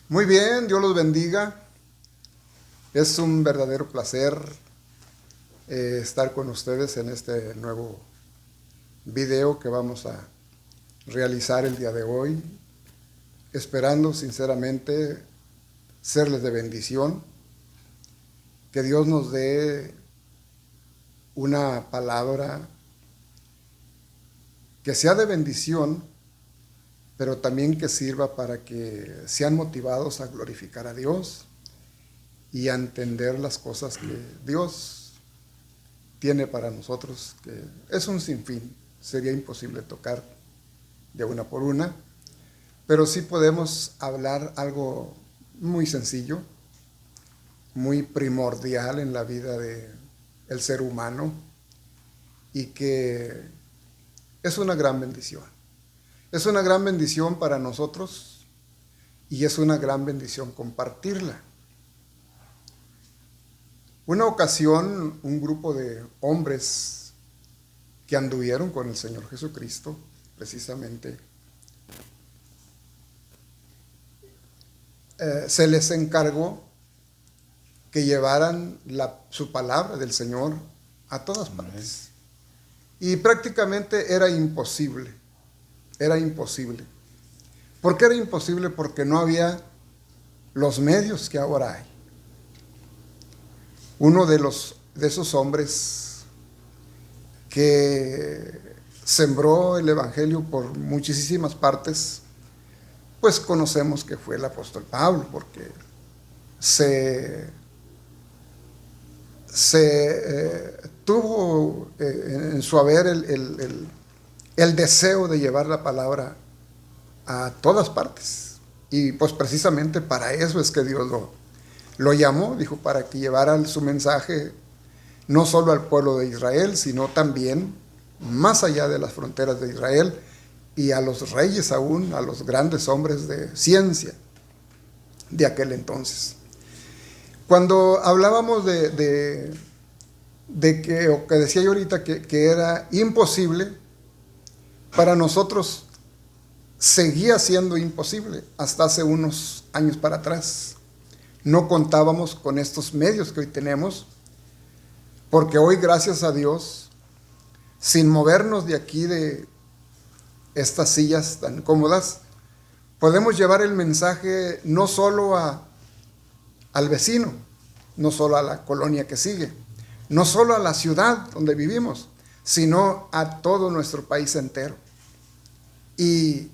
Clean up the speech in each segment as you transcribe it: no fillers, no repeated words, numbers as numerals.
Muy bien, Dios los bendiga. Es un verdadero placer estar con ustedes en este nuevo video que vamos a realizar el día de hoy, esperando sinceramente serles de bendición, que Dios nos dé una palabra que sea de bendición, pero también que sirva para que sean motivados a glorificar a Dios y a entender las cosas que Dios tiene para nosotros, que es un sinfín. Sería imposible tocar de una por una, pero sí podemos hablar algo muy sencillo, muy primordial en la vida del ser humano y que es una gran bendición. Es una gran bendición para nosotros y es una gran bendición compartirla. Una ocasión, un grupo de hombres que anduvieron con el Señor Jesucristo, precisamente, se les encargó que llevaran su palabra del Señor a todas partes. Y prácticamente era imposible. ¿Por qué era imposible? Porque no había los medios que ahora hay. Uno de esos hombres que sembró el evangelio por muchísimas partes, pues conocemos que fue el apóstol Pablo, porque tuvo en su haber el deseo de llevar la palabra a todas partes. Y pues precisamente para eso es que Dios lo llamó, dijo, para que llevara su mensaje no solo al pueblo de Israel, sino también más allá de las fronteras de Israel y a los reyes aún, a los grandes hombres de ciencia de aquel entonces. Cuando hablábamos de que, o que decía yo ahorita que era imposible, para nosotros seguía siendo imposible hasta hace unos años para atrás. No contábamos con estos medios que hoy tenemos, porque hoy, gracias a Dios, sin movernos de aquí de estas sillas tan cómodas, podemos llevar el mensaje no solo al vecino, no solo a la colonia que sigue, no solo a la ciudad donde vivimos, sino a todo nuestro país entero. Y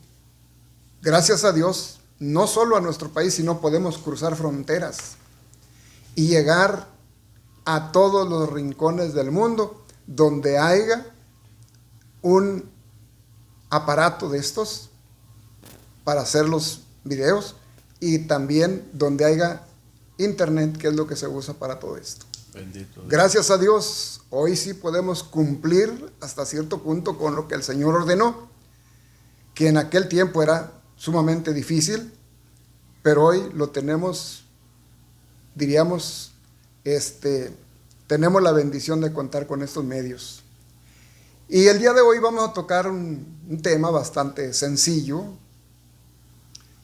gracias a Dios, no solo a nuestro país, sino podemos cruzar fronteras y llegar a todos los rincones del mundo donde haya un aparato de estos para hacer los videos y también donde haya internet, que es lo que se usa para todo esto. Bendito Dios. Gracias a Dios, hoy sí podemos cumplir hasta cierto punto con lo que el Señor ordenó, que en aquel tiempo era sumamente difícil, pero hoy lo tenemos, diríamos, tenemos la bendición de contar con estos medios. Y el día de hoy vamos a tocar un tema bastante sencillo,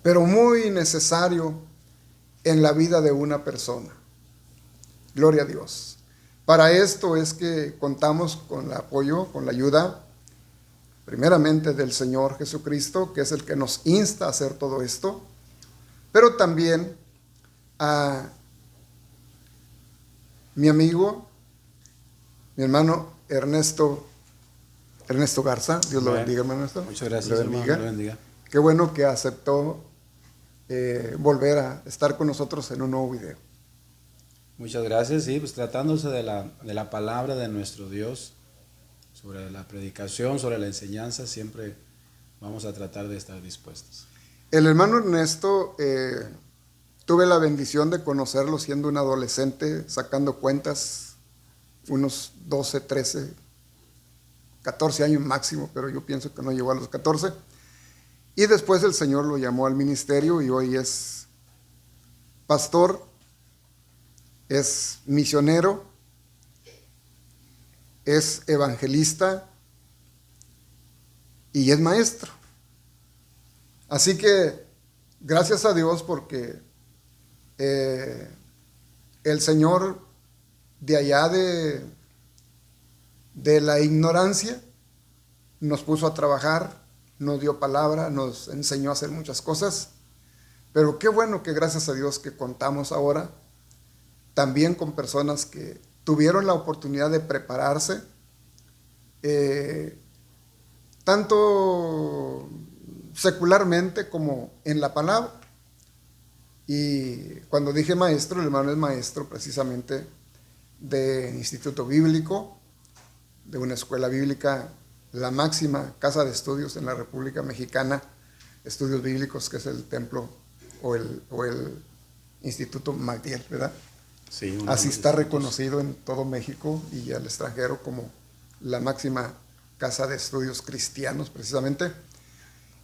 pero muy necesario en la vida de una persona. Gloria a Dios. Para esto es que contamos con el apoyo, con la ayuda, primeramente del Señor Jesucristo, que es el que nos insta a hacer todo esto, pero también a mi amigo, mi hermano Ernesto Garza. Dios lo bendiga, hermano Ernesto. Muchas gracias, hermano. Dios lo bendiga. Qué bueno que aceptó volver a estar con nosotros en un nuevo video. Muchas gracias. Sí, pues tratándose de la palabra de nuestro Dios, sobre la predicación, sobre la enseñanza, siempre vamos a tratar de estar dispuestos. El hermano Ernesto, tuve la bendición de conocerlo siendo un adolescente, sacando cuentas, unos 12, 13, 14 años máximo, pero yo pienso que no llegó a los 14. Y después el Señor lo llamó al ministerio y hoy es pastor, es misionero, es evangelista y es maestro. Así que gracias a Dios porque el Señor de allá de la ignorancia nos puso a trabajar, nos dio palabra, nos enseñó a hacer muchas cosas. Pero qué bueno que gracias a Dios que contamos ahora también con personas que tuvieron la oportunidad de prepararse, tanto secularmente como en la palabra. Y cuando dije maestro, el hermano es maestro precisamente de instituto bíblico, de una escuela bíblica, la máxima casa de estudios en la República Mexicana, estudios bíblicos, que es el templo o el Instituto Magdiel, ¿verdad? Sí, así está reconocido en todo México y al extranjero como la máxima casa de estudios cristianos precisamente.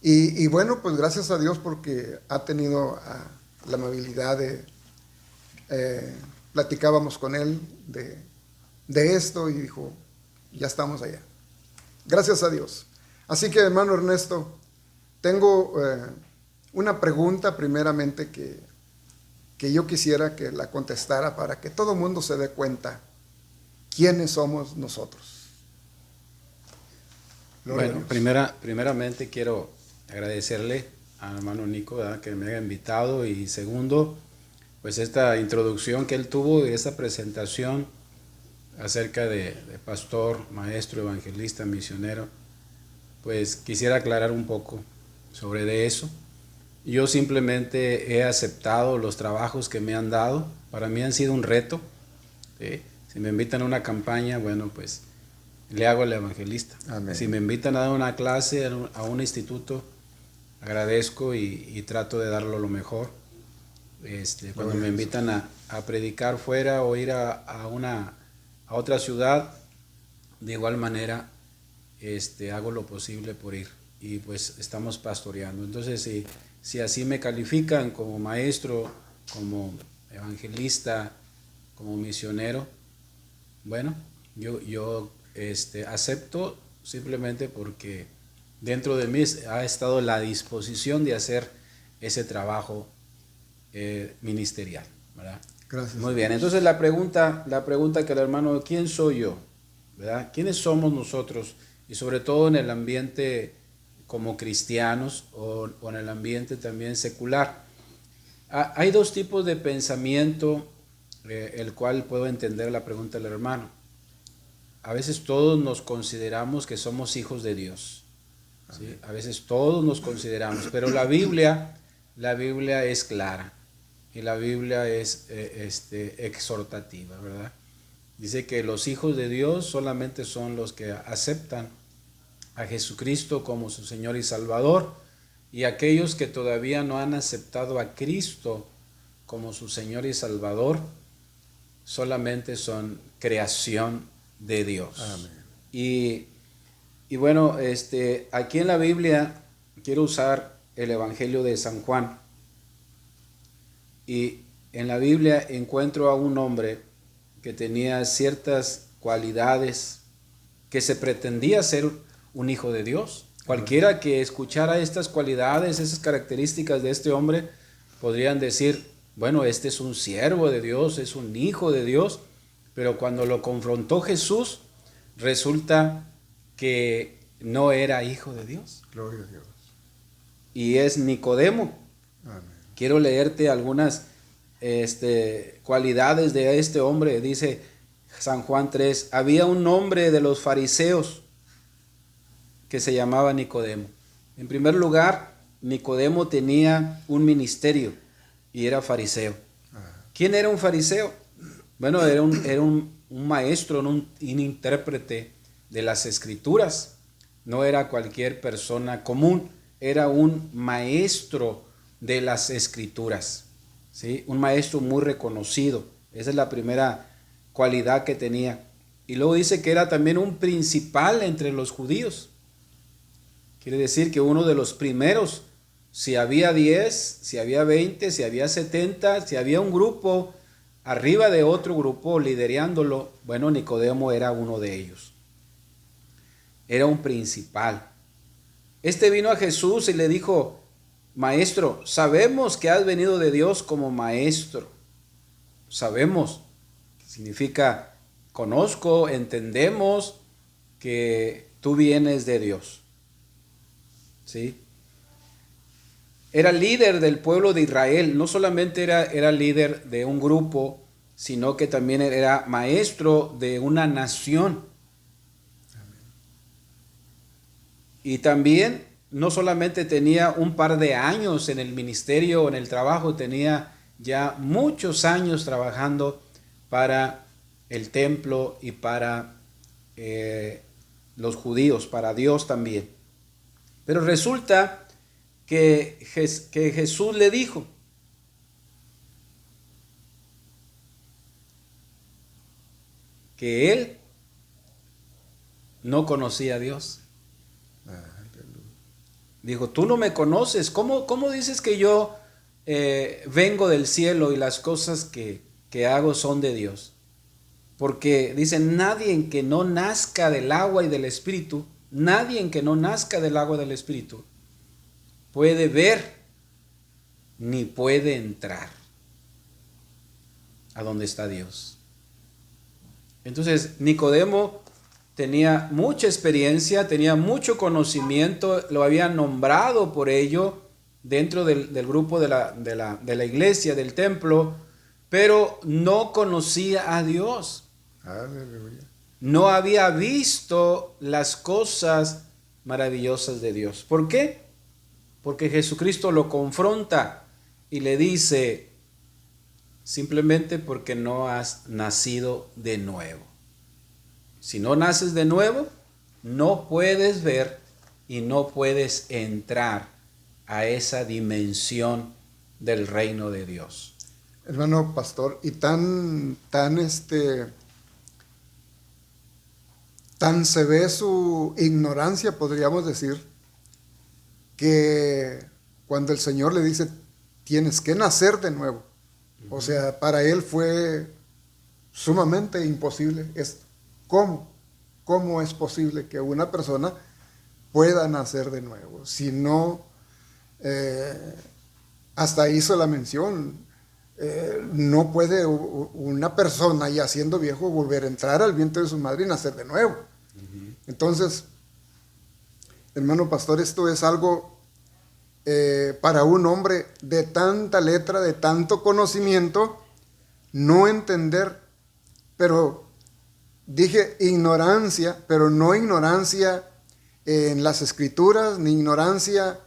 Y bueno, pues gracias a Dios porque ha tenido la amabilidad de, platicábamos con él de esto y dijo, ya estamos allá. Gracias a Dios. Así que, hermano Ernesto, tengo una pregunta primeramente que yo quisiera que la contestara para que todo el mundo se dé cuenta quiénes somos nosotros. Bueno, primeramente quiero agradecerle al hermano Nico, ¿verdad?, que me haya invitado, y segundo, pues esta introducción que él tuvo y esta presentación acerca de pastor, maestro, evangelista, misionero. Pues quisiera aclarar un poco sobre de eso. Yo simplemente he aceptado los trabajos que me han dado. Para mí han sido un reto. Si me invitan a una campaña, bueno, pues le hago el evangelista. Amén. Si me invitan a dar una clase a un instituto, agradezco y trato de darlo lo mejor. Cuando me invitan a predicar fuera o ir a otra ciudad, de igual manera hago lo posible por ir, y pues estamos pastoreando. Entonces, si así me califican como maestro, como evangelista, como misionero, bueno, yo acepto, simplemente porque dentro de mí ha estado la disposición de hacer ese trabajo ministerial, ¿verdad? Gracias. Muy bien, entonces la pregunta que el hermano, ¿quién soy yo? ¿Verdad? ¿Quiénes somos nosotros? Y sobre todo en el ambiente como cristianos o en el ambiente también secular. Hay dos tipos de pensamiento, el cual puedo entender la pregunta del hermano. A veces todos nos consideramos que somos hijos de Dios, ¿sí? A veces todos nos consideramos, pero la Biblia es clara. Y la Biblia es exhortativa, ¿verdad? Dice que los hijos de Dios solamente son los que aceptan a Jesucristo como su Señor y Salvador, y aquellos que todavía no han aceptado a Cristo como su Señor y Salvador solamente son creación de Dios. Amén. Y bueno, aquí en la Biblia quiero usar el Evangelio de San Juan. Y en la Biblia encuentro a un hombre que tenía ciertas cualidades, que se pretendía ser un hijo de Dios. Cualquiera que escuchara estas cualidades, esas características de este hombre, podrían decir, bueno, este es un siervo de Dios, es un hijo de Dios. Pero cuando lo confrontó Jesús, resulta que no era hijo de Dios. Gloria a Dios. Y es Nicodemo. Amén. Quiero leerte algunas cualidades de este hombre. Dice San Juan 3, había un hombre de los fariseos que se llamaba Nicodemo. En primer lugar, Nicodemo tenía un ministerio y era fariseo. ¿Quién era un fariseo? Bueno, era un maestro, un intérprete de las Escrituras. No era cualquier persona común, era un maestro de las Escrituras, ¿sí? Un maestro muy reconocido. Esa es la primera cualidad que tenía. Y luego dice que era también un principal entre los judíos. Quiere decir que uno de los primeros, si había 10, si había 20, si había 70, si había un grupo arriba de otro grupo liderándolo, bueno, Nicodemo era uno de ellos. Era un principal. Vino a Jesús y le dijo, Maestro, sabemos que has venido de Dios como maestro. Sabemos, que significa conozco, entendemos que tú vienes de Dios. ¿Sí? Era líder del pueblo de Israel, no solamente era líder de un grupo, sino que también era maestro de una nación. Y también no solamente tenía un par de años en el ministerio o en el trabajo, tenía ya muchos años trabajando para el templo y para los judíos, para Dios también. Pero resulta que Jesús le dijo, que él no conocía a Dios. Dijo, tú no me conoces. ¿Cómo dices que yo vengo del cielo y las cosas que hago son de Dios? Porque dice, nadie que no nazca del agua y del Espíritu, nadie que no nazca del agua y del Espíritu puede ver ni puede entrar a donde está Dios. Entonces, Nicodemo tenía mucha experiencia, tenía mucho conocimiento, lo habían nombrado por ello dentro del grupo de la iglesia, del templo, pero no conocía a Dios. Aleluya. No había visto las cosas maravillosas de Dios. ¿Por qué? Porque Jesucristo lo confronta y le dice, simplemente porque no has nacido de nuevo. Si no naces de nuevo, no puedes ver y no puedes entrar a esa dimensión del reino de Dios. Hermano pastor, y tan se ve su ignorancia, podríamos decir, que cuando el Señor le dice, tienes que nacer de nuevo. O sea, para él fue sumamente imposible esto. ¿Cómo? ¿Cómo es posible que una persona pueda nacer de nuevo? Si no, hasta hizo la mención, no puede una persona ya siendo viejo volver a entrar al vientre de su madre y nacer de nuevo. Entonces, hermano pastor, esto es algo para un hombre de tanta letra, de tanto conocimiento, no entender, pero dije ignorancia, pero no ignorancia en las escrituras, ni ignorancia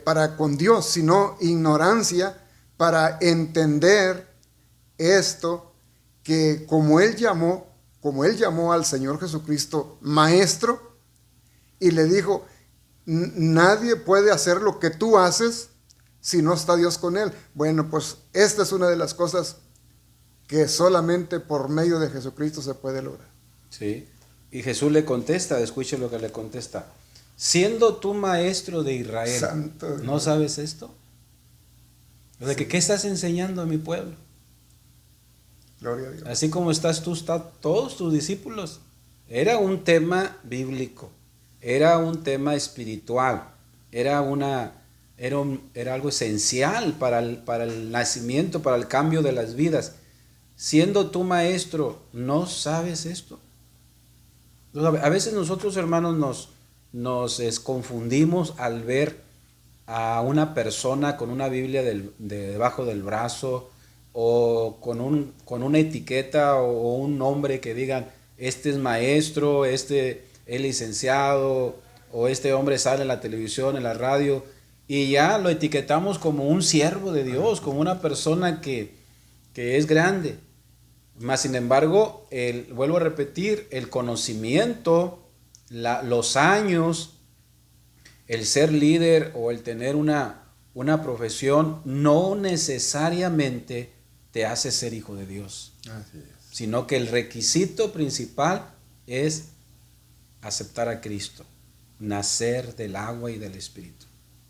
para con Dios, sino ignorancia para entender esto, que como él llamó al Señor Jesucristo maestro, y le dijo, nadie puede hacer lo que tú haces si no está Dios con él. Bueno, pues esta es una de las cosas que solamente por medio de Jesucristo se puede lograr. Sí, y Jesús le contesta, escuche lo que le contesta. Siendo tú maestro de Israel, Santo ¿no sabes esto? O sea, ¿qué estás enseñando a mi pueblo? Gloria a Dios. Así como estás tú, están todos tus discípulos. Era un tema bíblico, era un tema espiritual, era algo esencial para el nacimiento, para el cambio de las vidas. Siendo tú maestro, ¿no sabes esto? A veces nosotros, hermanos, nos confundimos al ver a una persona con una Biblia debajo del brazo, o con una etiqueta o un nombre que digan, este es maestro, este es licenciado, o este hombre sale en la televisión, en la radio, y ya lo etiquetamos como un siervo de Dios, como una persona que es grande. Mas sin embargo, vuelvo a repetir, el conocimiento, los años, el ser líder o el tener una profesión no necesariamente te hace ser hijo de Dios. Así es. Sino que el requisito principal es aceptar a Cristo, nacer del agua y del Espíritu.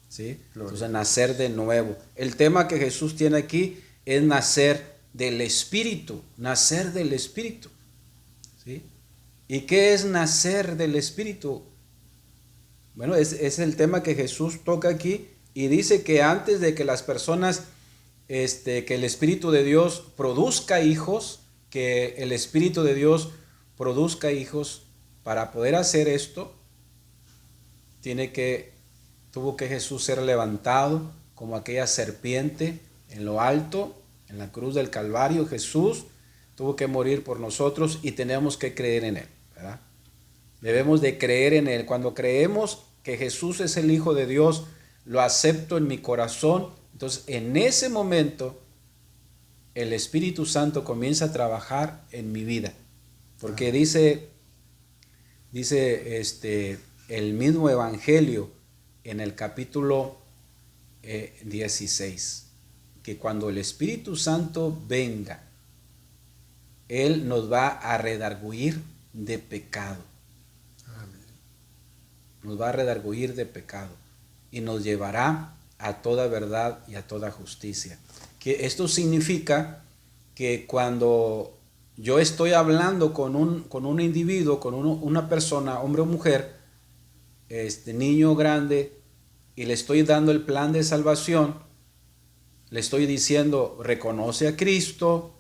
¿Sí? Entonces, nacer de nuevo. El tema que Jesús tiene aquí es nacer del Espíritu, nacer del Espíritu. ¿Sí? ¿Y qué es nacer del Espíritu? Bueno, es el tema que Jesús toca aquí y dice que antes de que las personas, que el Espíritu de Dios produzca hijos, que el Espíritu de Dios produzca hijos, para poder hacer esto, tuvo que Jesús ser levantado como aquella serpiente en lo alto, en la cruz del Calvario. Jesús tuvo que morir por nosotros y tenemos que creer en Él, ¿verdad? Debemos de creer en Él. Cuando creemos que Jesús es el Hijo de Dios, lo acepto en mi corazón, entonces en ese momento el Espíritu Santo comienza a trabajar en mi vida. Porque dice el mismo Evangelio en el capítulo 16, que cuando el Espíritu Santo venga, Él nos va a redarguir de pecado. Nos va a redarguir de pecado y nos llevará a toda verdad y a toda justicia. Que esto significa que cuando yo estoy hablando con un individuo, con una persona, hombre o mujer, niño o grande, y le estoy dando el plan de salvación, le estoy diciendo, reconoce a Cristo,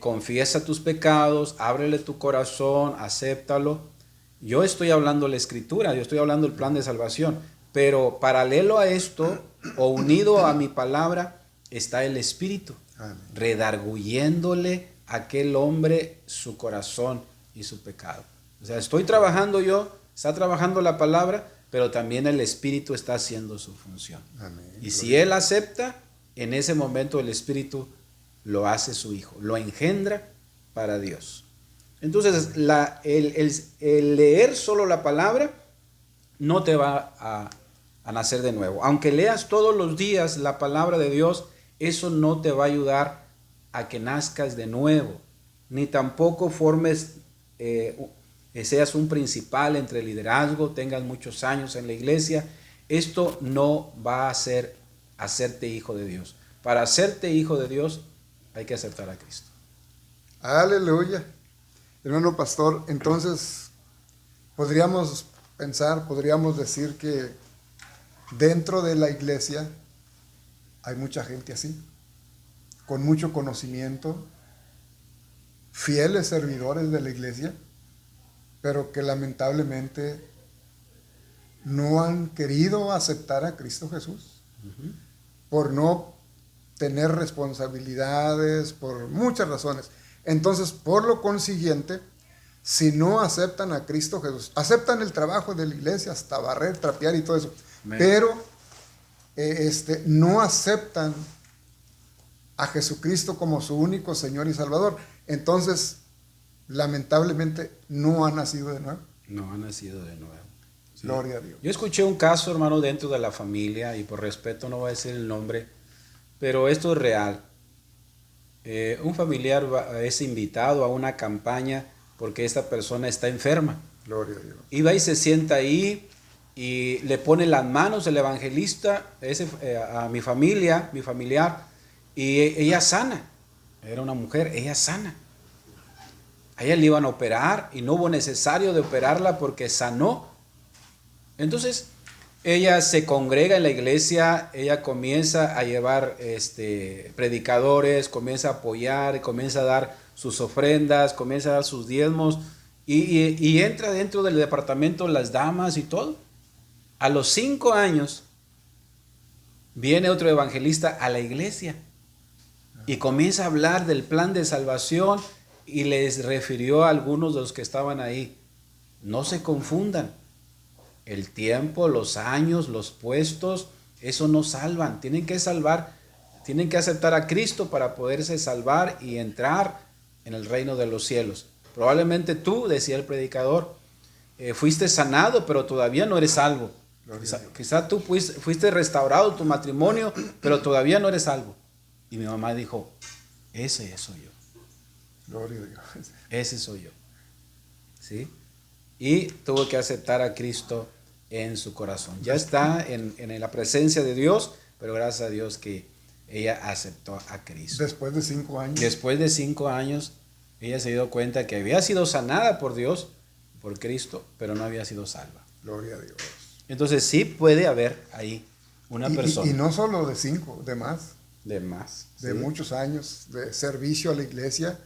confiesa tus pecados, ábrele tu corazón, acéptalo. Yo estoy hablando la Escritura, yo estoy hablando el plan de salvación, pero paralelo a esto, o unido a mi palabra, está el Espíritu, redarguyéndole a aquel hombre su corazón y su pecado. O sea, estoy trabajando yo, está trabajando la palabra, pero también el Espíritu está haciendo su función. Amén. Y si él acepta, en ese momento el Espíritu lo hace su hijo, lo engendra para Dios. Entonces, el leer solo la palabra no te va a nacer de nuevo. Aunque leas todos los días la palabra de Dios, eso no te va a ayudar a que nazcas de nuevo, ni tampoco formes, seas un principal entre el liderazgo, tengas muchos años en la iglesia. Esto no va a hacerte hijo de Dios. Para hacerte hijo de Dios hay que aceptar a Cristo. Aleluya. Hermano pastor, entonces podríamos decir que dentro de la iglesia hay mucha gente así, con mucho conocimiento, fieles servidores de la iglesia, pero que lamentablemente no han querido aceptar a Cristo Jesús, por no tener responsabilidades, por muchas razones. Entonces, por lo consiguiente, si no aceptan a Cristo Jesús, aceptan el trabajo de la iglesia, hasta barrer, trapear y todo eso, Amén. Pero no aceptan a Jesucristo como su único Señor y Salvador. Entonces, lamentablemente, no han nacido de nuevo. No han nacido de nuevo. Sí. Gloria a Dios. Yo escuché un caso, hermano, dentro de la familia, y por respeto no voy a decir el nombre, pero esto es real. Un familiar es invitado a una campaña porque esta persona está enferma. Gloria a Dios. Y va y se sienta ahí y le pone las manos el evangelista a mi familiar, y ella sana. Era una mujer, ella sana. A ella le iban a operar y no hubo necesario de operarla porque sanó. Entonces, ella se congrega en la iglesia, ella comienza a llevar predicadores, comienza a apoyar, comienza a dar sus ofrendas, comienza a dar sus diezmos y entra dentro del departamento las damas y todo. A los 5 años viene otro evangelista a la iglesia y comienza a hablar del plan de salvación y les refirió a algunos de los que estaban ahí. No se confundan. El tiempo, los años, los puestos, eso no salvan. Tienen que aceptar a Cristo para poderse salvar y entrar en el reino de los cielos. Probablemente tú, decía el predicador, fuiste sanado, pero todavía no eres salvo. Quizá tú fuiste restaurado tu matrimonio, pero todavía no eres salvo. Y mi mamá dijo, ese soy yo. Gloria a Dios. Ese soy yo. ¿Sí? Y tuvo que aceptar a Cristo en su corazón. Ya está en la presencia de Dios, pero gracias a Dios que ella aceptó a Cristo. Después de 5 años. Después de 5 años, ella se dio cuenta que había sido sanada por Dios, por Cristo, pero no había sido salva. Gloria a Dios. Entonces sí puede haber ahí una persona. Y no solo de 5, de más, De más. de ¿sí? muchos años de servicio a la iglesia.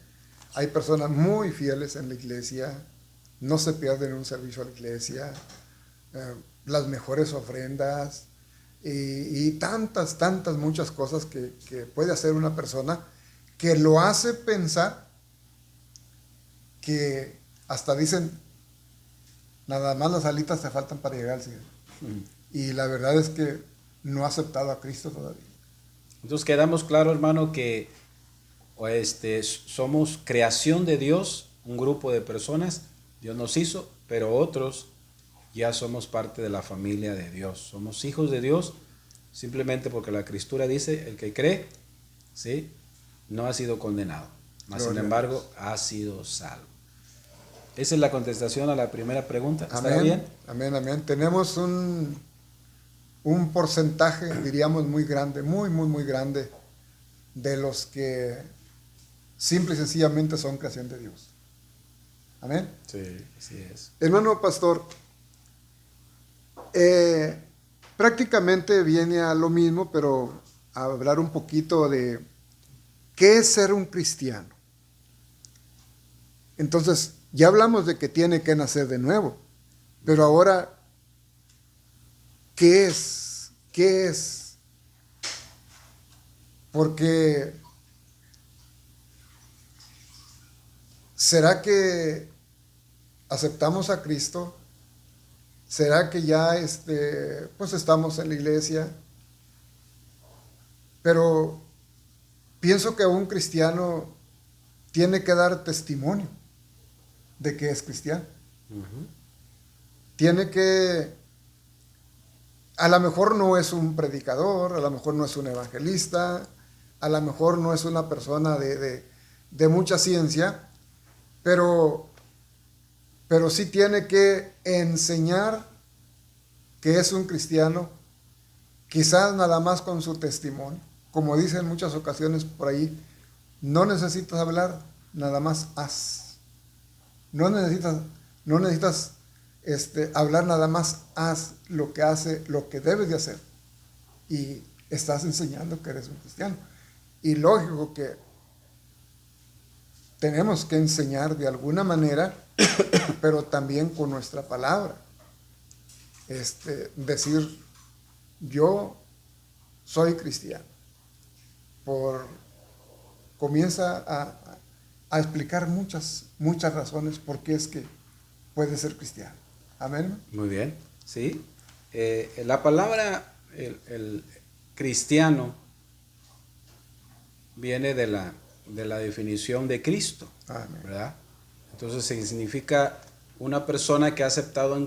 Hay personas muy fieles en la iglesia, no se pierden un servicio a la iglesia, las mejores ofrendas y tantas, muchas cosas que puede hacer una persona que lo hace pensar que hasta dicen, nada más las alitas te faltan para llegar al cielo. Y la verdad es que no ha aceptado a Cristo todavía. Entonces quedamos claro, hermano, que somos creación de Dios, un grupo de personas, Dios nos hizo, pero otros ya somos parte de la familia de Dios. Somos hijos de Dios simplemente porque la Escritura dice, el que cree, ¿sí?, no ha sido condenado, mas sin embargo ha sido salvo. Esa es la contestación a la primera pregunta. ¿Está Amén, bien? amén, amén. Tenemos un porcentaje, diríamos, muy grande, muy grande, de los que simple y sencillamente son creación de Dios. Amén. Sí, así es. Hermano pastor, prácticamente viene a lo mismo, pero a hablar un poquito de qué es ser un cristiano. Entonces, ya hablamos de que tiene que nacer de nuevo, pero ahora, ¿qué es? ¿Qué es? Porque ¿será que aceptamos a Cristo? ¿Será que ya pues estamos en la iglesia? Pero pienso que un cristiano tiene que dar testimonio de que es cristiano. Tiene que, a lo mejor no es un predicador, a lo mejor no es un evangelista, a lo mejor no es una persona de mucha ciencia, pero sí tiene que enseñar que es un cristiano, quizás nada más con su testimonio. Como dicen en muchas ocasiones por ahí, no necesitas hablar, nada más haz. No necesitas hablar, nada más haz lo que debes de hacer. Y estás enseñando que eres un cristiano. Y lógico que tenemos que enseñar de alguna manera, pero también con nuestra palabra. Decir, yo soy cristiano. Comienza a explicar muchas razones por qué es que puede ser cristiano. Amén. Muy bien, sí. La palabra el cristiano viene de la definición de Cristo, Amén. ¿verdad? Entonces significa una persona que ha aceptado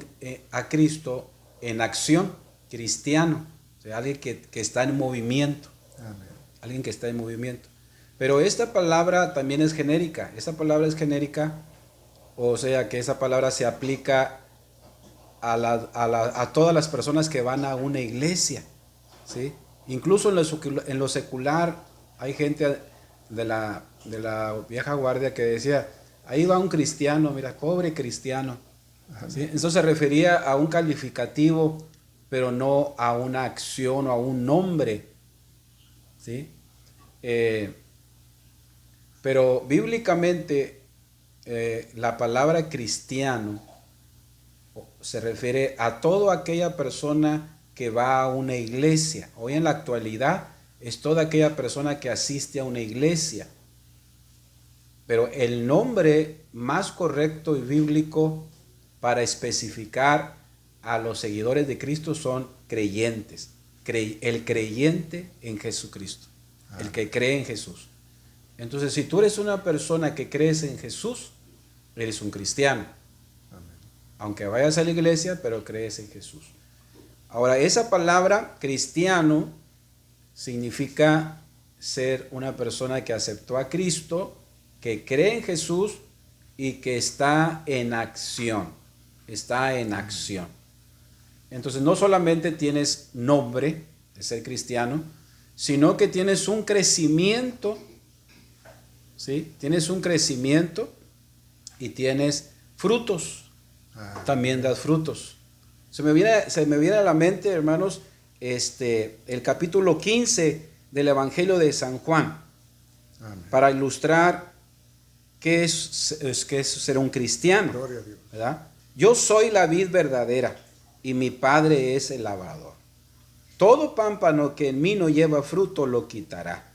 a Cristo en acción, cristiano, o sea, alguien que está en movimiento. Amén. Alguien que está en movimiento. Pero esta palabra también es genérica. Esta palabra es genérica, o sea que esa palabra se aplica a todas las personas que van a una iglesia, ¿sí? Incluso en lo secular hay gente de la vieja guardia que decía, ahí va un cristiano, mira, pobre cristiano, ¿sí? Eso se refería a un calificativo, pero no a una acción o a un nombre, ¿sí? Pero bíblicamente la palabra cristiano se refiere a toda aquella persona que va a una iglesia. Hoy en la actualidad es toda aquella persona que asiste a una iglesia. Pero el nombre más correcto y bíblico para especificar a los seguidores de Cristo son creyentes. El creyente en Jesucristo. El que cree en Jesús. Entonces, si tú eres una persona que crees en Jesús, eres un cristiano. Amén. Aunque vayas a la iglesia, pero crees en Jesús. Ahora, esa palabra cristiano significa ser una persona que aceptó a Cristo, que cree en Jesús y que está en acción. Está en acción. Entonces, no solamente tienes nombre de ser cristiano, sino que tienes un crecimiento, ¿sí? Tienes un crecimiento y tienes frutos. También das frutos. Se me viene a la mente, hermanos, el capítulo 15 del Evangelio de San Juan, Amén. para ilustrar qué es ser un cristiano, Gloria a Dios. ¿verdad? Yo soy la vid verdadera y mi Padre es el labrador. Todo pámpano que en mí no lleva fruto lo quitará,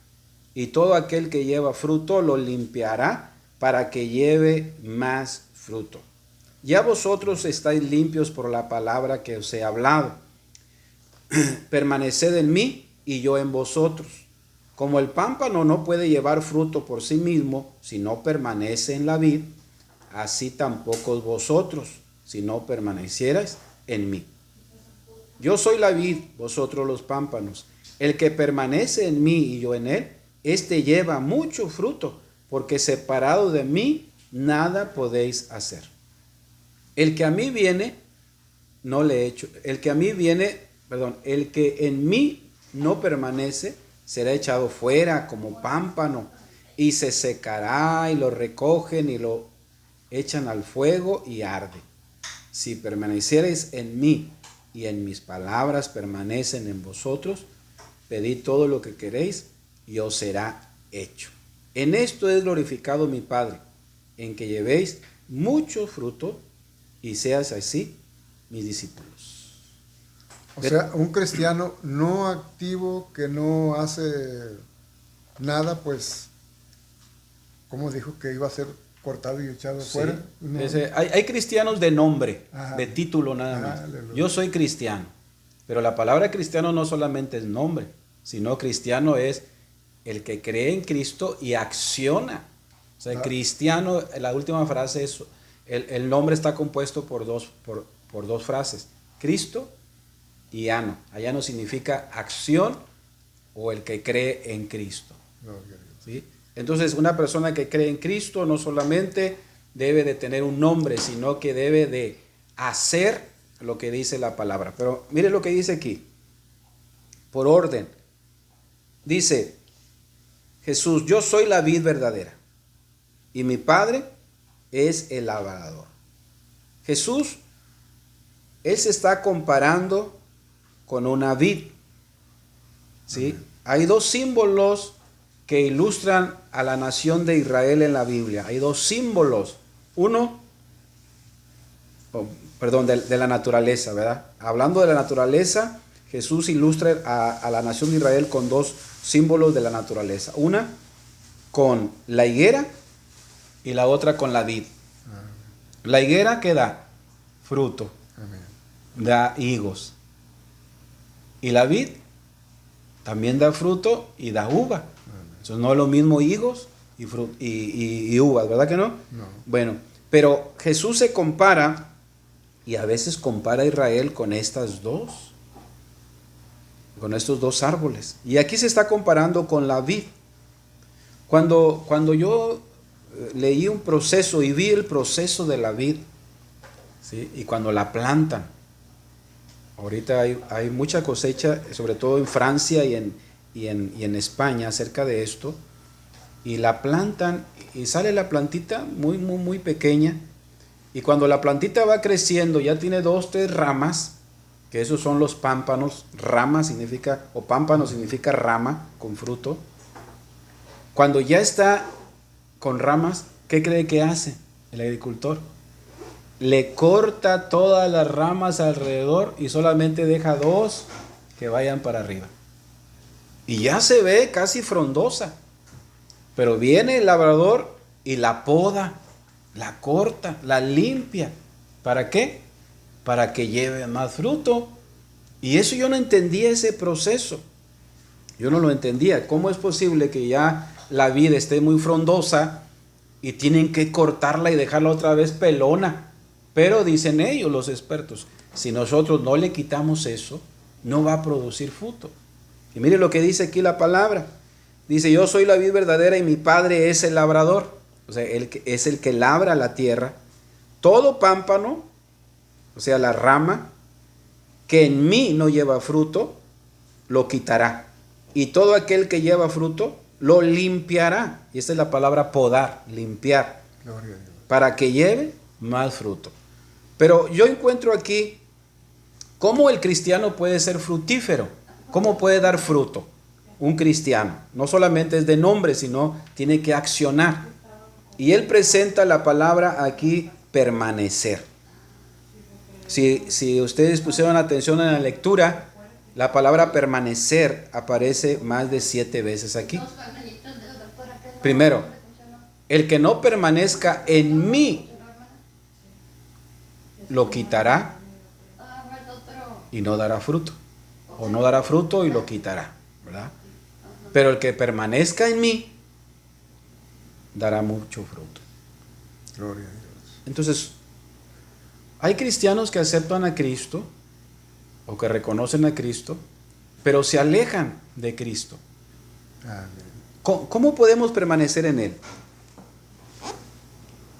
y todo aquel que lleva fruto lo limpiará para que lleve más fruto. Ya vosotros estáis limpios por la palabra que os he hablado. Permaneced en mí y yo en vosotros. Como el pámpano no puede llevar fruto por sí mismo si no permanece en la vid, así tampoco vosotros si no permanecierais en mí. Yo soy la vid, vosotros los pámpanos. El que permanece en mí y yo en él, éste lleva mucho fruto, porque separado de mí nada podéis hacer. El que a mí viene, no le echo. El que en mí no permanece, será echado fuera como pámpano, y se secará, y lo recogen y lo echan al fuego y arde. Si permaneciereis en mí y en mis palabras permanecen en vosotros, pedid todo lo que queréis y os será hecho. En esto es glorificado mi Padre, en que llevéis mucho fruto y seas así mis discípulos. O sea, un cristiano no activo que no hace nada, pues, ¿cómo dijo que iba a ser cortado y echado Sí. fuera? No. Hay cristianos de nombre, Ajá. de título nada más. Aleluya. Yo soy cristiano, pero la palabra cristiano no solamente es nombre, sino cristiano es el que cree en Cristo y acciona. O sea, cristiano, la última frase es, el nombre está compuesto por dos frases, Cristo y ano. Allá significa acción o el que cree en Cristo. Gloria a Dios. ¿Sí? Entonces, una persona que cree en Cristo no solamente debe de tener un nombre, sino que debe de hacer lo que dice la palabra. Pero mire lo que dice aquí, por orden. Dice Jesús, yo soy la vid verdadera y mi Padre es el labrador. Jesús, él se está comparando con una vid. ¿Sí? Hay dos símbolos que ilustran a la nación de Israel en la Biblia. Hay dos símbolos. Uno, de la naturaleza, ¿verdad? Hablando de la naturaleza, Jesús ilustra a la nación de Israel con dos símbolos de la naturaleza. Una con la higuera y la otra con la vid. La higuera que da fruto, Amén. da higos. Y la vid también da fruto y da uva. Entonces no es lo mismo higos y uvas, ¿verdad que no? No. Bueno, pero Jesús se compara y a veces compara a Israel con estos dos árboles. Y aquí se está comparando con la vid. Cuando yo leí un proceso y vi el proceso de la vid, ¿sí? Y cuando la plantan, ahorita hay mucha cosecha, sobre todo en Francia y en España acerca de esto, y la plantan y sale la plantita muy, muy, muy pequeña, y cuando la plantita va creciendo ya tiene 2, 3 ramas, que esos son los pámpanos. Rama significa, o pámpano significa rama con fruto. Cuando ya está con ramas, ¿qué cree que hace el agricultor? Le corta todas las ramas alrededor y solamente deja 2 que vayan para arriba. Y ya se ve casi frondosa. Pero viene el labrador y la poda, la corta, la limpia. ¿Para qué? Para que lleve más fruto. Y eso yo no entendía, ese proceso. Yo no lo entendía. ¿Cómo es posible que ya la vid esté muy frondosa y tienen que cortarla y dejarla otra vez pelona? Pero dicen ellos, los expertos, si nosotros no le quitamos eso, no va a producir fruto. Y mire lo que dice aquí la palabra. Dice, yo soy la vid verdadera y mi Padre es el labrador. O sea, es el que labra la tierra. Todo pámpano, o sea, la rama, que en mí no lleva fruto, lo quitará. Y todo aquel que lleva fruto, lo limpiará. Y esta es la palabra podar, limpiar. Gloria a Dios. Para que lleve más fruto. Pero yo encuentro aquí ¿Cómo el cristiano puede ser fructífero? ¿Cómo puede dar fruto un cristiano? No solamente es de nombre, sino tiene que accionar. Y él presenta la palabra aquí, permanecer. Si ustedes pusieron atención en la lectura, la palabra permanecer aparece más de 7 veces aquí. Primero, el que no permanezca en mí, lo quitará y no dará fruto. O no dará fruto y lo quitará, ¿verdad? Pero el que permanezca en mí, dará mucho fruto. Gloria a Dios. Entonces, hay cristianos que aceptan a Cristo o que reconocen a Cristo, pero se alejan de Cristo. Amén. ¿Cómo podemos permanecer en Él?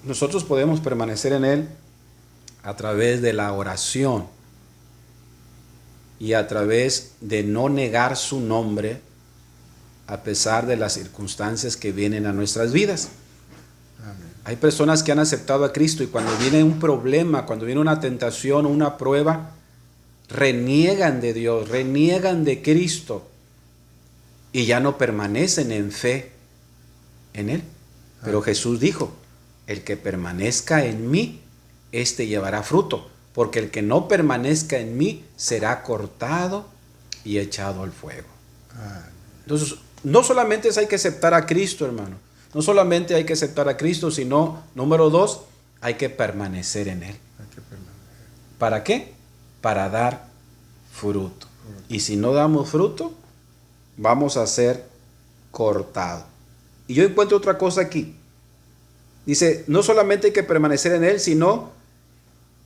Nosotros podemos permanecer en Él a través de la oración y a través de no negar su nombre a pesar de las circunstancias que vienen a nuestras vidas. Amén. Hay personas que han aceptado a Cristo y cuando viene un problema, cuando viene una tentación o una prueba, reniegan de Dios, reniegan de Cristo y ya no permanecen en fe en Él. Pero Jesús dijo, el que permanezca en mí, éste llevará fruto, porque el que no permanezca en mí será cortado y echado al fuego. Entonces, no solamente hay que aceptar a Cristo, hermano. No solamente hay que aceptar a Cristo, sino, número 2, hay que permanecer en Él. Hay que permanecer. ¿Para qué? Para dar fruto. Y si no damos fruto, vamos a ser cortados. Y yo encuentro otra cosa aquí. Dice, no solamente hay que permanecer en Él, sino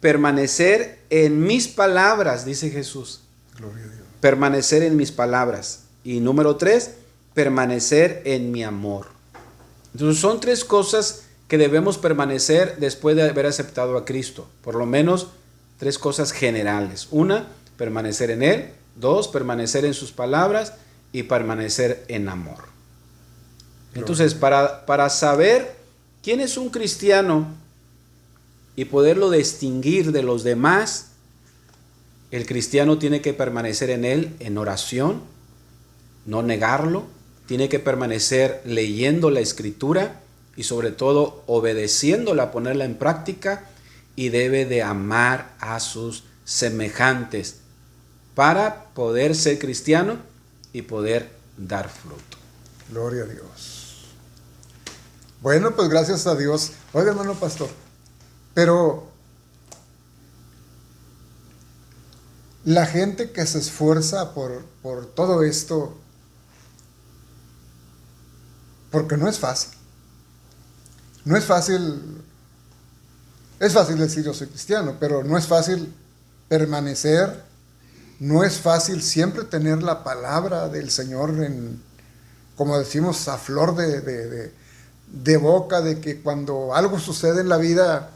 permanecer en mis palabras, dice Jesús. Gloria a Dios. Permanecer en mis palabras. Y número 3, permanecer en mi amor. Entonces son 3 cosas que debemos permanecer después de haber aceptado a Cristo. Por lo menos 3 cosas generales. 1, permanecer en Él. 2, permanecer en sus palabras. Y permanecer en amor. Entonces, para saber quién es un cristiano y poderlo distinguir de los demás, el cristiano tiene que permanecer en Él en oración, no negarlo, tiene que permanecer leyendo la Escritura y sobre todo obedeciéndola, ponerla en práctica, y debe de amar a sus semejantes para poder ser cristiano y poder dar fruto. Gloria a Dios. Bueno, pues gracias a Dios. Oiga, hermano pastor, pero la gente que se esfuerza por todo esto, porque no es fácil. No es fácil, es fácil decir yo soy cristiano, pero no es fácil permanecer, no es fácil siempre tener la palabra del Señor en, como decimos, a flor de boca, de que cuando algo sucede en la vida,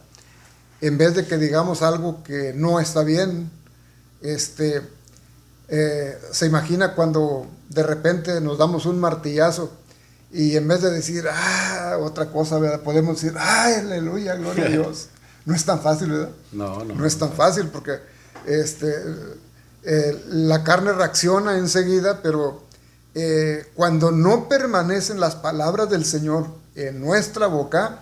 en vez de que digamos algo que no está bien, se imagina cuando de repente nos damos un martillazo y en vez de decir, otra cosa, ¿verdad? Podemos decir, aleluya, gloria a Dios. No es tan fácil, ¿verdad? No es tan fácil porque la carne reacciona enseguida, pero cuando no permanecen las palabras del Señor en nuestra boca,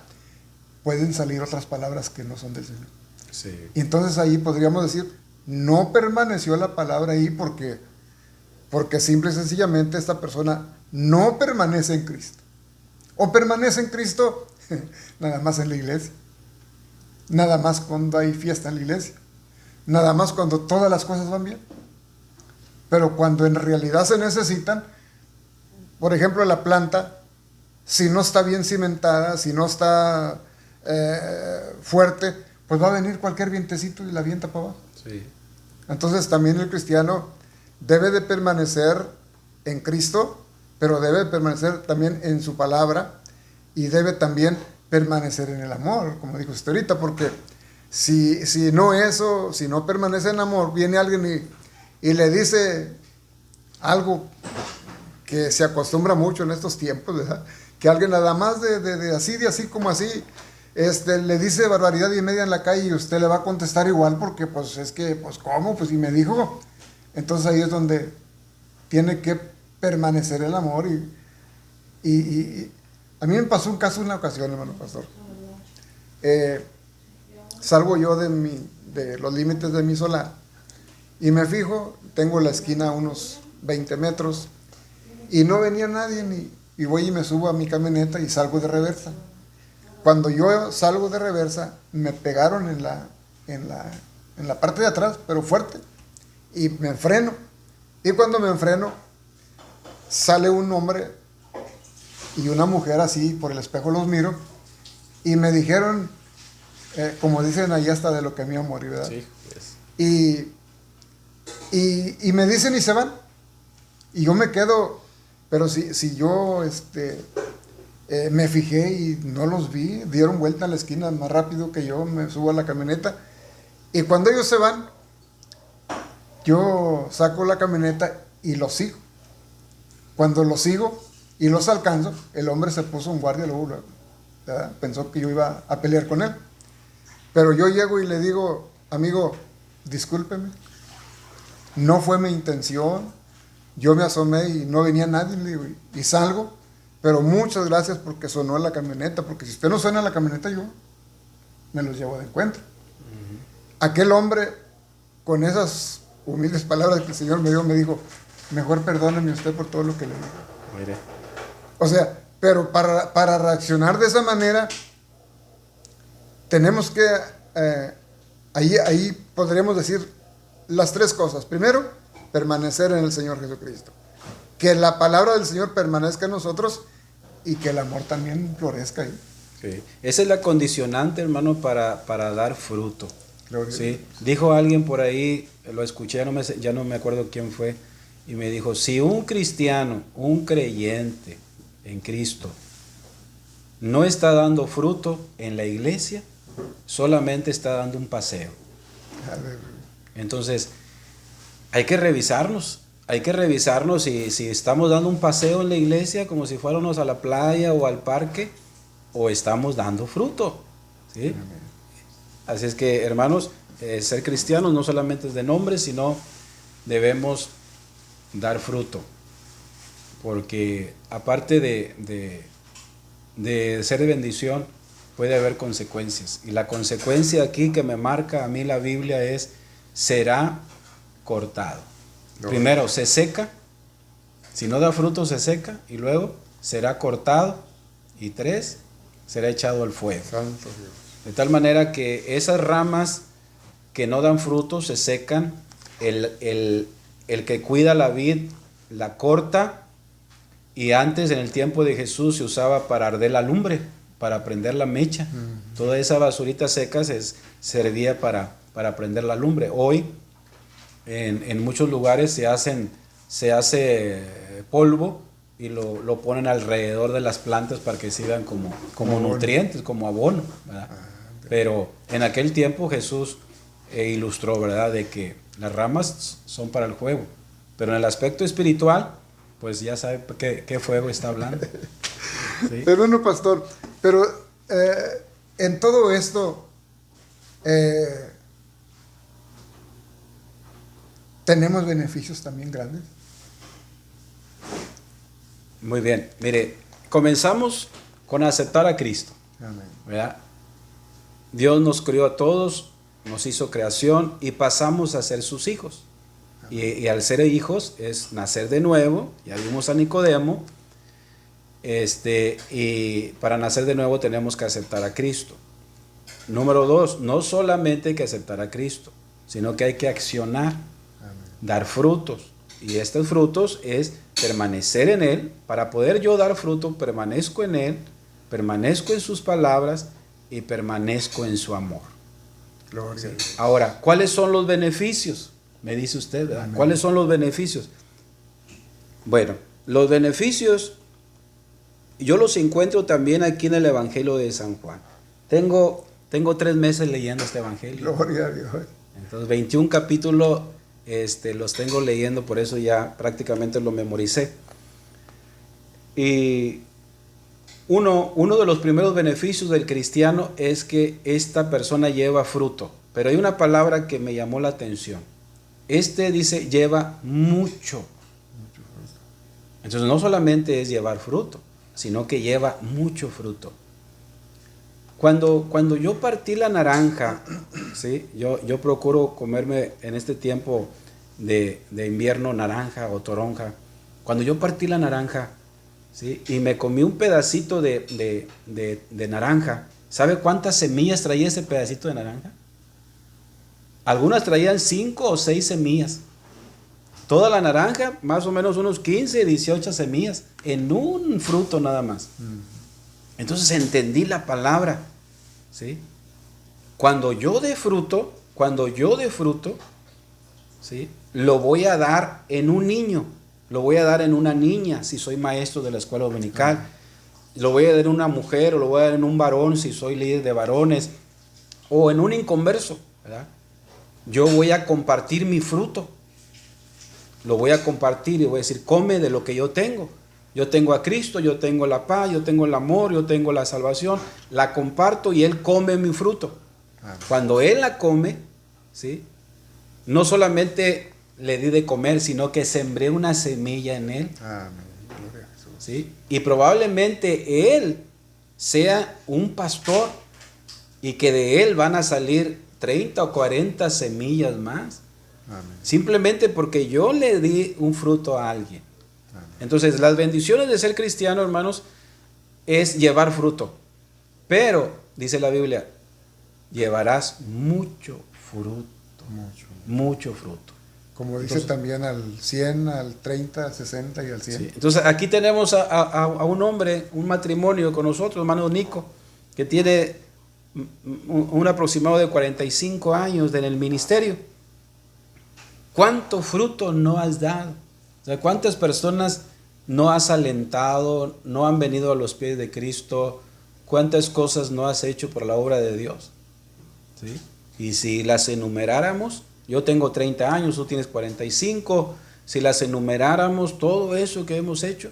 pueden salir otras palabras que no son del Señor. Sí. Y entonces ahí podríamos decir, no permaneció la palabra ahí porque simple y sencillamente esta persona no permanece en Cristo. O permanece en Cristo nada más en la iglesia, nada más cuando hay fiesta en la iglesia, nada más cuando todas las cosas van bien. Pero cuando en realidad se necesitan, por ejemplo, la planta, si no está bien cimentada, si no está fuerte, pues va a venir cualquier vientecito y la avienta para abajo. Sí. Entonces también el cristiano debe de permanecer en Cristo, pero debe permanecer también en su palabra y debe también permanecer en el amor, como dijo usted ahorita, porque si no permanece en amor, viene alguien y le dice algo que se acostumbra mucho en estos tiempos, ¿verdad? Que alguien nada más de así como así, le dice barbaridad y media en la calle y usted le va a contestar igual porque pues es que, pues ¿cómo? Pues y me dijo. Entonces ahí es donde tiene que permanecer el amor y a mí me pasó un caso una ocasión, hermano pastor. Salgo yo de los límites de mi solar y me fijo, tengo la esquina a unos 20 metros y no venía nadie y voy y me subo a mi camioneta y salgo de reversa. Cuando yo salgo de reversa me pegaron en la parte de atrás, pero fuerte, y me enfreno. Y cuando me enfreno sale un hombre y una mujer así, por el espejo los miro y me dijeron, como dicen ahí, hasta de lo que me iba a morir, ¿verdad? Sí, pues. Y me dicen y se van. Y yo me quedo, pero si yo me fijé y no los vi, dieron vuelta a la esquina más rápido que yo, me subo a la camioneta. Y cuando ellos se van, yo saco la camioneta y los sigo. Cuando los sigo y los alcanzo, el hombre se puso un guardia luego, ¿verdad? Pensó que yo iba a pelear con él. Pero yo llego y le digo, amigo, discúlpeme, no fue mi intención, yo me asomé y no venía nadie, le digo, y salgo, pero muchas gracias porque sonó la camioneta, porque si usted no suena la camioneta, yo me los llevo de encuentro. Aquel hombre, con esas humildes palabras que el Señor me dio, me dijo, mejor perdóneme usted por todo lo que le digo. Mire. O sea, pero para reaccionar de esa manera, tenemos que, ahí podríamos decir las tres cosas. Primero, permanecer en el Señor Jesucristo. Que la palabra del Señor permanezca en nosotros y que el amor también florezca ahí. Sí. Esa es la condicionante, hermano, para dar fruto. ¿Sí? Dios. Dijo alguien por ahí, lo escuché, ya no me acuerdo quién fue, y me dijo, si un cristiano, un creyente en Cristo, no está dando fruto en la iglesia, solamente está dando un paseo. Entonces, hay que revisarnos si estamos dando un paseo en la iglesia como si fuéramos a la playa o al parque, o estamos dando fruto. ¿Sí? Así es que, hermanos, ser cristianos no solamente es de nombre, sino debemos dar fruto. Porque aparte de ser de bendición, puede haber consecuencias. Y la consecuencia aquí que me marca a mí la Biblia es, será cortado. Primero, se seca. Si no da fruto, se seca. Y luego, será cortado. Y 3, será echado al fuego. Santo Dios. De tal manera que esas ramas que no dan fruto se secan. El que cuida la vid la corta. Y antes, en el tiempo de Jesús, se usaba para arder la lumbre, para prender la mecha. Toda esa basurita seca servía para prender la lumbre. Hoy, en muchos lugares se hace polvo y lo ponen alrededor de las plantas para que sirvan como nutrientes, como abono, ¿verdad? Pero en aquel tiempo Jesús ilustró, ¿verdad?, de que las ramas son para el fuego. Pero en el aspecto espiritual, pues ya sabe qué fuego está hablando. ¿Sí? Pero no, pastor, pero en todo esto tenemos beneficios también grandes. Muy bien, mire, comenzamos con aceptar a Cristo. Amén. ¿Verdad? Dios nos crió a todos, nos hizo creación y pasamos a ser sus hijos. Y al ser hijos es nacer de nuevo. Ya vimos a Nicodemo. Y para nacer de nuevo tenemos que aceptar a Cristo. Número 2, no solamente hay que aceptar a Cristo, sino que hay que accionar, dar frutos. Y estos frutos es permanecer en Él. Para poder yo dar fruto, permanezco en Él, permanezco en sus palabras y permanezco en su amor. Gloria a Dios. Ahora, ¿cuáles son los beneficios? Me dice usted, ¿verdad? Amén. ¿Cuáles son los beneficios? Bueno, los beneficios yo los encuentro también aquí en el Evangelio de San Juan. Tengo 3 meses leyendo este Evangelio. Gloria a Dios. Entonces, 21 capítulos los tengo leyendo, por eso ya prácticamente lo memoricé. Y Uno de los primeros beneficios del cristiano es que esta persona lleva fruto. Pero hay una palabra que me llamó la atención. Dice lleva mucho. Entonces no solamente es llevar fruto, sino que lleva mucho fruto. Cuando yo partí la naranja, ¿sí? yo procuro comerme en este tiempo de invierno naranja o toronja. Cuando yo partí la naranja, ¿sí? Y me comí un pedacito de naranja, ¿sabe cuántas semillas traía ese pedacito de naranja? Algunas traían 5 o 6 semillas. Toda la naranja, más o menos unos 15, 18 semillas en un fruto nada más. Entonces entendí la palabra, ¿sí? Cuando yo dé fruto, ¿sí? Lo voy a dar en un niño, lo voy a dar en una niña si soy maestro de la escuela dominical, lo voy a dar en una mujer, o lo voy a dar en un varón si soy líder de varones, o en un inconverso, ¿verdad? Yo voy a compartir mi fruto. Lo voy a compartir y voy a decir, come de lo que yo tengo. Yo tengo a Cristo, yo tengo la paz, yo tengo el amor, yo tengo la salvación. La comparto y Él come mi fruto. Amén. Cuando Él la come, ¿sí? No solamente le di de comer, sino que sembré una semilla en Él. Amén. Gloria a Jesús. ¿Sí? Y probablemente Él sea un pastor y que de Él van a salir 30 o 40 semillas más. Amén. Simplemente porque yo le di un fruto a alguien. Amén. Entonces, las bendiciones de ser cristiano, hermanos, es llevar fruto. Pero, dice la Biblia, llevarás mucho fruto. Mucho fruto. Como dice también al 100, al 30, al 60 y al 100. Sí. Entonces, aquí tenemos a un hombre, un matrimonio con nosotros, hermano Nico, que tiene un aproximado de 45 años en el ministerio. ¿Cuánto fruto no has dado? O sea, ¿cuántas personas no has alentado, no han venido a los pies de Cristo? ¿Cuántas cosas no has hecho por la obra de Dios? ¿Sí? Y si las enumeráramos, yo tengo 30 años, tú tienes 45, si las enumeráramos todo eso que hemos hecho,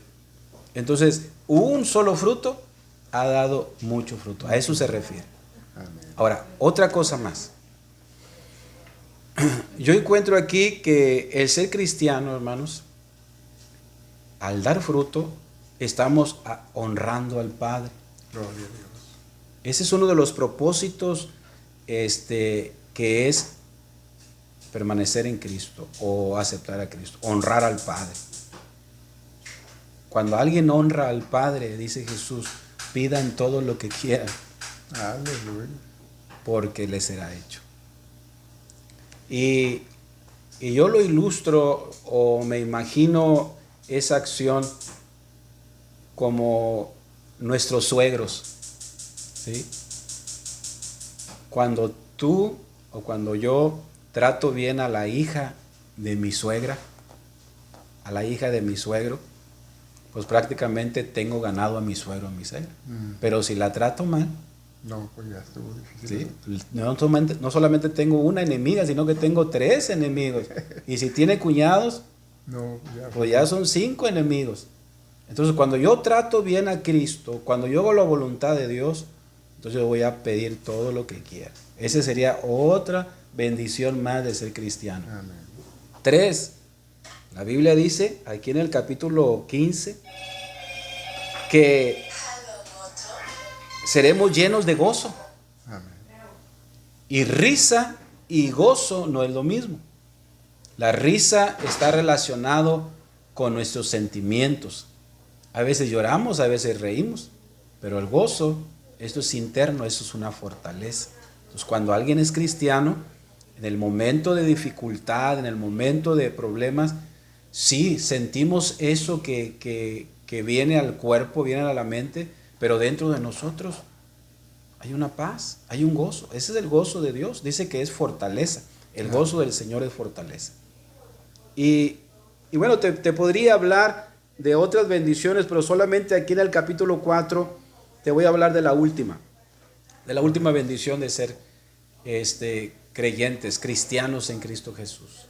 entonces un solo fruto ha dado mucho fruto. A eso se refiere. Amén. Ahora, otra cosa más. Yo encuentro aquí que el ser cristiano, hermanos, al dar fruto, estamos honrando al Padre. Gloria a Dios. Ese es uno de los propósitos que es permanecer en Cristo o aceptar a Cristo, honrar al Padre. Cuando alguien honra al Padre, dice Jesús, pidan todo lo que quieran. Aleluya. Porque les será hecho. Y yo lo ilustro o me imagino esa acción como nuestros suegros, ¿sí? Cuando tú o cuando yo trato bien a la hija de mi suegra, a la hija de mi suegro, pues prácticamente tengo ganado a mi suegro, a mi suegra. Pero si la trato mal, no, pues ya estuvo difícil. ¿Sí? No solamente tengo una enemiga, sino que tengo 3 enemigos. Y si tiene cuñados, pues ya son 5 enemigos. Entonces, cuando yo trato bien a Cristo, cuando yo hago la voluntad de Dios, entonces yo voy a pedir todo lo que quiera. Esa sería otra bendición más de ser cristiano. Amén. 3. La Biblia dice, aquí en el capítulo 15, que seremos llenos de gozo. Amén. Y risa y gozo no es lo mismo. La risa está relacionado con nuestros sentimientos. A veces lloramos, a veces reímos, pero el gozo, esto es interno, eso es una fortaleza. Entonces, cuando alguien es cristiano, en el momento de dificultad, en el momento de problemas, sí, sentimos eso que viene al cuerpo, viene a la mente, pero dentro de nosotros hay una paz, hay un gozo. Ese es el gozo de Dios. Dice que es fortaleza. El gozo del Señor es fortaleza. Y bueno, te podría hablar de otras bendiciones, pero solamente aquí en el capítulo 4 te voy a hablar de la última bendición de ser creyentes, cristianos en Cristo Jesús.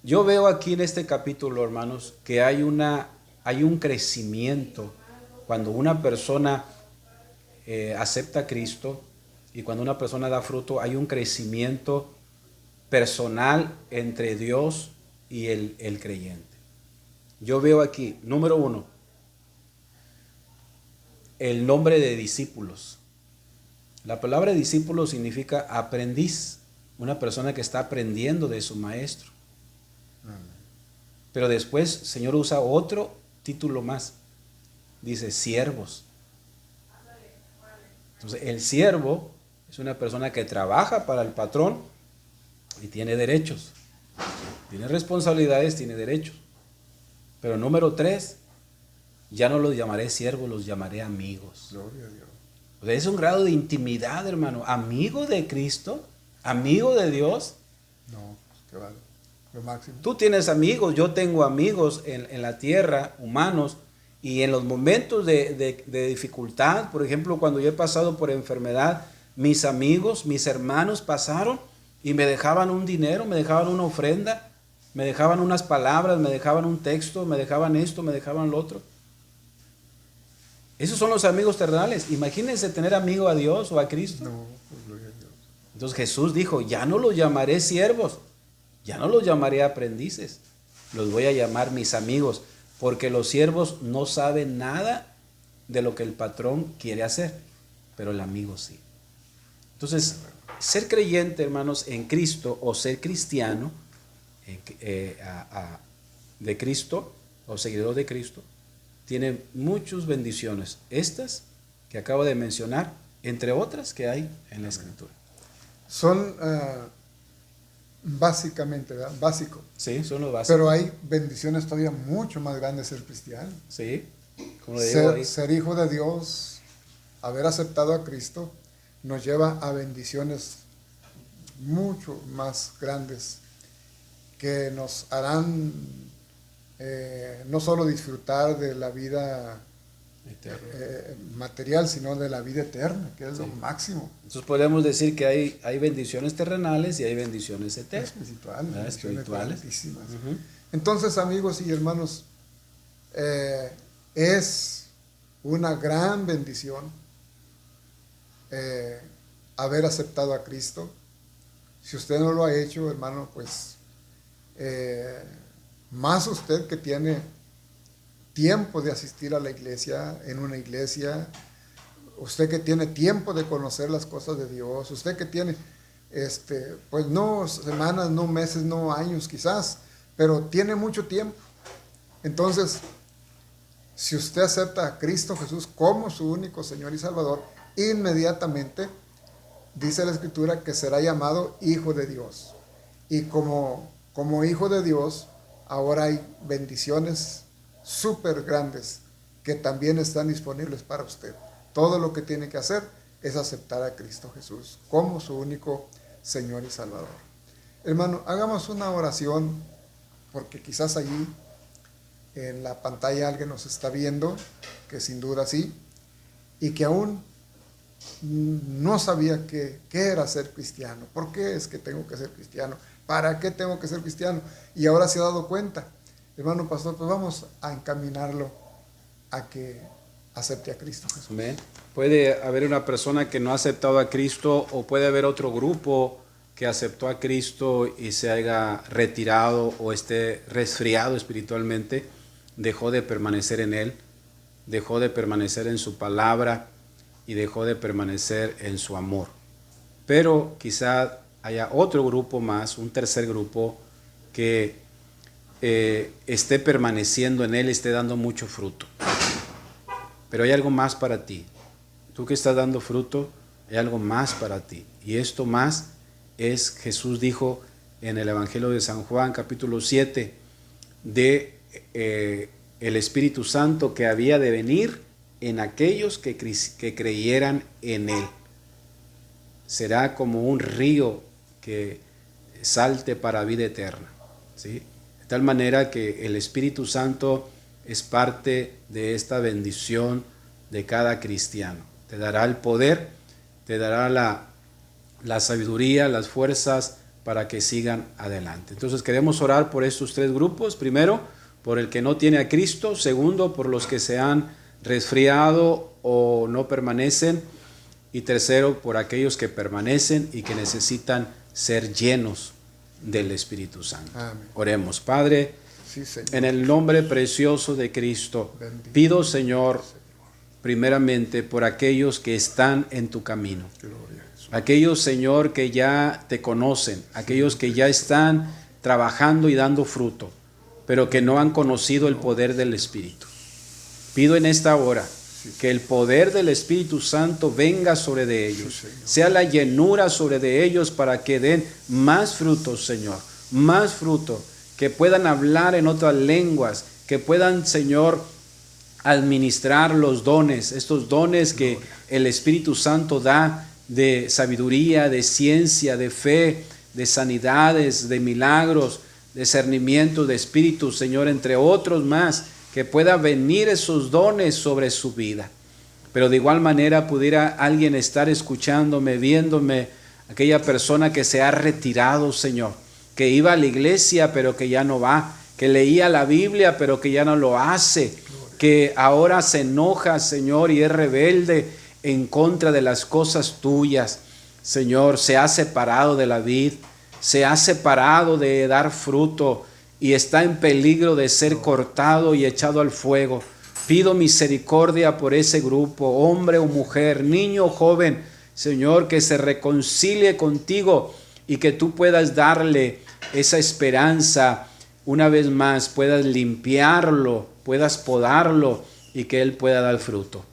Yo veo aquí en este capítulo, hermanos, que hay una hay un crecimiento cuando una persona acepta a Cristo y cuando una persona da fruto, hay un crecimiento personal entre Dios y el creyente. Yo veo aquí, número 1, el nombre de discípulos. La palabra discípulo significa aprendiz, una persona que está aprendiendo de su maestro. Pero después el Señor usa otro título más. Dice siervos. Entonces el siervo es una persona que trabaja para el patrón y tiene derechos. Tiene responsabilidades, tiene derechos. Pero número 3, ya no los llamaré siervos, los llamaré amigos. Gloria a Dios. O sea, es un grado de intimidad, hermano. Amigo de Cristo, amigo de Dios. No, pues qué vale. Lo máximo. Tú tienes amigos, yo tengo amigos en la tierra, humanos, y en los momentos de dificultad, por ejemplo, cuando yo he pasado por enfermedad, mis amigos, mis hermanos pasaron y me dejaban un dinero, me dejaban una ofrenda, me dejaban unas palabras, me dejaban un texto, me dejaban esto, me dejaban lo otro. Esos son los amigos terrenales. Imagínense tener amigo a Dios o a Cristo. No, pues gloria a Dios. Entonces Jesús dijo, ya no los llamaré siervos, ya no los llamaré aprendices, los voy a llamar mis amigos, porque los siervos no saben nada de lo que el patrón quiere hacer, pero el amigo sí. Entonces, ser creyente, hermanos, en Cristo o ser cristiano de Cristo o seguidor de Cristo, tiene muchas bendiciones. Estas que acabo de mencionar, entre otras que hay en la Escritura. Son básicamente, ¿verdad? Básico. Sí, son los básicos. Pero hay bendiciones todavía mucho más grandes de ser cristiano. Sí, como le digo ahí. Ser hijo de Dios, haber aceptado a Cristo, nos lleva a bendiciones mucho más grandes que nos harán no solo disfrutar de la vida material, sino de la vida eterna, que es lo máximo. Entonces podemos decir que hay bendiciones terrenales y hay bendiciones eternas. Espirituales. Entonces, amigos y hermanos, es una gran bendición haber aceptado a Cristo. Si usted no lo ha hecho, hermano, pues más usted que tiene tiempo de asistir a la iglesia, en una iglesia, usted que tiene tiempo de conocer las cosas de Dios, usted que tiene, pues no semanas, no meses, no años quizás, pero tiene mucho tiempo. Entonces, si usted acepta a Cristo Jesús como su único Señor y Salvador, inmediatamente dice la Escritura que será llamado Hijo de Dios. Y como Hijo de Dios, ahora hay bendiciones súper grandes que también están disponibles para usted. Todo lo que tiene que hacer es aceptar a Cristo Jesús como su único Señor y Salvador. Hermano, hagamos una oración, porque quizás allí en la pantalla alguien nos está viendo, que sin duda sí, y que aún no sabía qué era ser cristiano. ¿Por qué es que tengo que ser cristiano? ¿Para qué tengo que ser cristiano? Y ahora se ha dado cuenta. Hermano pastor, pues vamos a encaminarlo a que acepte a Cristo Jesús. Amén. Puede haber una persona que no ha aceptado a Cristo, o puede haber otro grupo que aceptó a Cristo y se haya retirado o esté resfriado espiritualmente, dejó de permanecer en Él, dejó de permanecer en su palabra y dejó de permanecer en su amor. Pero quizá haya otro grupo más, un tercer grupo que esté permaneciendo en Él, esté dando mucho fruto. Pero hay algo más para ti. Tú que estás dando fruto, hay algo más para ti. Y esto más es, Jesús dijo en el Evangelio de San Juan, capítulo 7, de el Espíritu Santo que había de venir en aquellos que creyeran en Él. Será como un río que salte para vida eterna, ¿sí? De tal manera que el Espíritu Santo es parte de esta bendición de cada cristiano. Te dará el poder, te dará la sabiduría, las fuerzas para que sigan adelante. Entonces queremos orar por estos tres grupos. Primero, por el que no tiene a Cristo. Segundo, por los que se han resfriado o no permanecen. Y tercero, por aquellos que permanecen y que necesitan ser llenos del Espíritu Santo. Amén. Oremos. Padre, Sí, Señor. en el nombre precioso de Cristo, Bendito pido, Señor, primeramente por aquellos que están en tu camino. Gloria a Jesús. Aquellos, Señor, que ya te conocen, aquellos que ya están trabajando y dando fruto, pero que no han conocido el poder del Espíritu. Pido en esta hora que el poder del Espíritu Santo venga sobre de ellos, sea la llenura sobre de ellos para que den más frutos, Señor, más fruto, que puedan hablar en otras lenguas, que puedan, Señor, administrar los dones, estos dones que el Espíritu Santo da de sabiduría, de ciencia, de fe, de sanidades, de milagros, discernimiento de espíritu, Señor, entre otros más, que pueda venir esos dones sobre su vida. Pero de igual manera pudiera alguien estar escuchándome, viéndome, aquella persona que se ha retirado, Señor, que iba a la iglesia pero que ya no va, que leía la Biblia pero que ya no lo hace, que ahora se enoja, Señor, y es rebelde en contra de las cosas tuyas. Señor, se ha separado de la vid, se ha separado de dar fruto y está en peligro de ser cortado y echado al fuego. Pido misericordia por ese grupo, hombre o mujer, niño o joven, Señor, que se reconcilie contigo y que tú puedas darle esa esperanza una vez más, puedas limpiarlo, puedas podarlo y que él pueda dar fruto.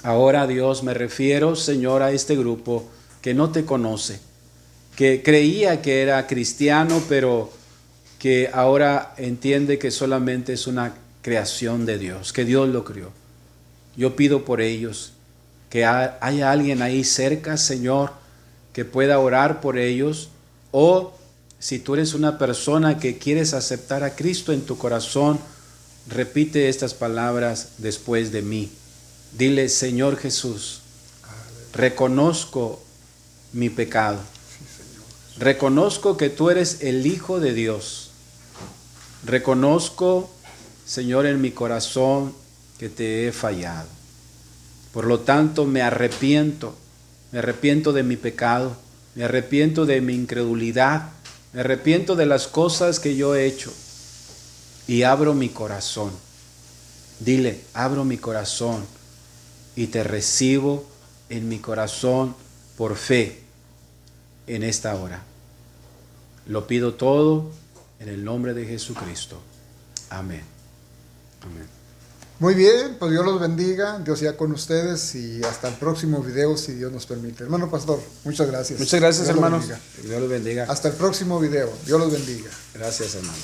Ahora, Dios, me refiero, Señor, a este grupo que no te conoce, que creía que era cristiano, pero que ahora entiende que solamente es una creación de Dios, que Dios lo crió. Yo pido por ellos, que haya alguien ahí cerca, Señor, que pueda orar por ellos, o si tú eres una persona que quieres aceptar a Cristo en tu corazón, repite estas palabras después de mí. Dile: Señor Jesús, reconozco mi pecado. Reconozco que tú eres el Hijo de Dios. Reconozco, Señor, en mi corazón que te he fallado. Por lo tanto, me arrepiento de mi pecado, me arrepiento de mi incredulidad, me arrepiento de las cosas que yo he hecho y abro mi corazón. Dile: abro mi corazón y te recibo en mi corazón por fe en esta hora. Lo pido todo en el nombre de Jesucristo. Amén. Amén. Muy bien, pues Dios los bendiga, Dios sea con ustedes y hasta el próximo video si Dios nos permite. Hermano pastor, muchas gracias. Muchas gracias, Dios los hermanos. bendiga. Dios los bendiga. Hasta el próximo video. Dios los bendiga. Gracias, hermano.